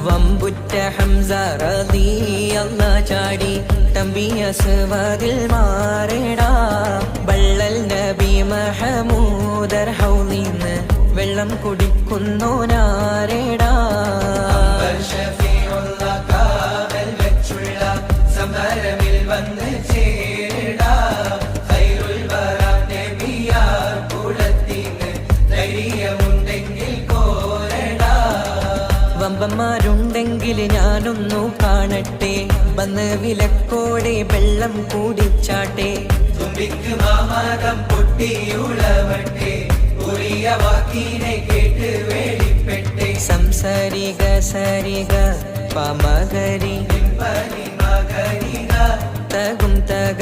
വമ്പുറ്റ ഹംസ റളിയല്ലാഹ് ചാടി തമ്പി അസ്വാദിൽ മാറേടാ ബള്ളൽ നബി മഹമൂദർ ഹൗലിന്ന് വെള്ളം കുടിക്കുന്നോനാരേടാ സമരമിൽ വന്ന് ചേരടാ ഖൈറുൽ വറ നബിയാർ കുലത്തിന് ധൈര്യമുണ്ടെങ്കിൽ കോരടാ വമ്പന്മാരുണ്ടെങ്കിൽ ഞാനൊന്നു കാണട്ടെ വന്ന് വിലക്കോടെ വെള്ളം കൂടിച്ചാട്ടെ തുമ്പിക്ക് മാമാദം പൊട്ടിയുളവട്ടെ ഉറിയ വാക്കിനെ കേട്ട് വേളിപ്പെട്ടെ സംസാരിക സരിക പമകരി തകും തക